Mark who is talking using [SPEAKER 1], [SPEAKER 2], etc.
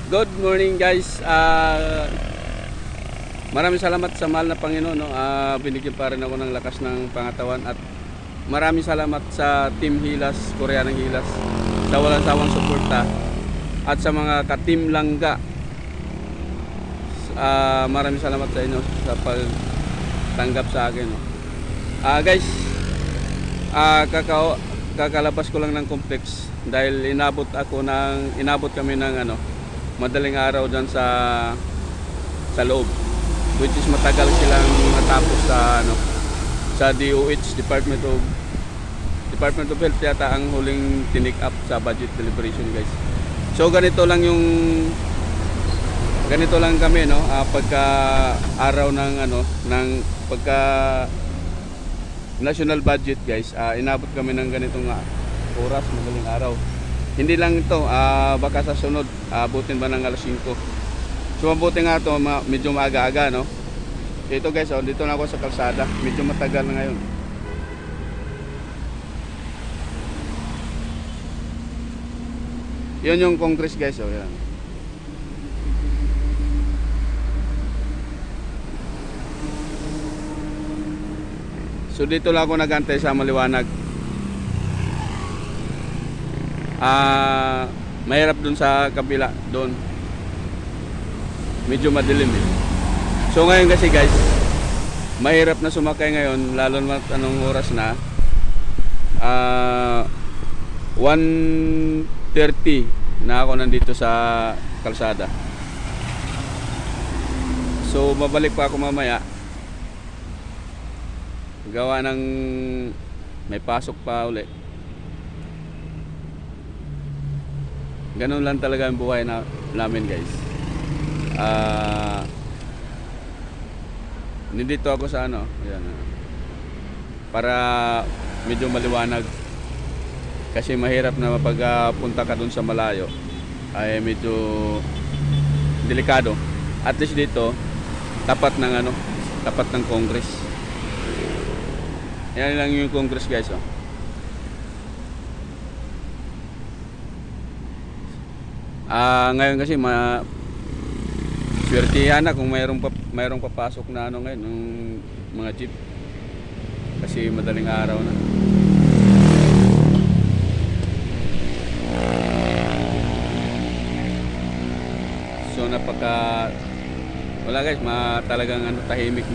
[SPEAKER 1] Good morning guys. Maraming salamat sa mahal na Panginoon, no? Binigyan pa rin ako ng lakas ng pangatawan at maraming salamat sa Team Hilas, Koreanang Hilas, sa walang sawang suporta at sa mga ka-Team Langga. Maraming salamat sa inyo sa pagtanggap sa akin, no? Guys, kakalabas ko lang ng complex dahil inabot kami ng madaling araw dyan sa loob, which is matagal silang natapos sa DOH, Department of Health yata ang huling tinik up sa budget deliberation, guys. So ganito lang kami, no, pagka araw ng pagka national budget, guys, inabot kami ng ganitong oras, madaling araw. Hindi lang ito, baka sa sunod abutin ba ng alas 5. So mabuti nga ito, medyo maaga-aga, no. Ito guys, dito na ako sa kalsada, medyo matagal na ngayon. Yun yung Congress, guys, yan. So dito lang ako nagantay sa maliwanag. Mahirap dun sa kabila, doon medyo madilim eh. So ngayon kasi guys, mahirap na sumakay ngayon, lalo na anong oras na 1:30 na ako nandito sa kalsada. So babalik pa ako mamaya, gawa ng may pasok pa uli. Ganun lang talaga ang buhay namin, guys. Nandito ako sa ayan, para medyo maliwanag, kasi mahirap na pagpunta ka dun sa malayo, ay medyo delikado. At least dito tapat ng Congress. Yan lang yung Congress, guys, oh. Ngayon kasi swertihan na kung mayroong papasok na ngayon, yung mga jeep, kasi madaling araw na. So wala guys, talagang tahimik na.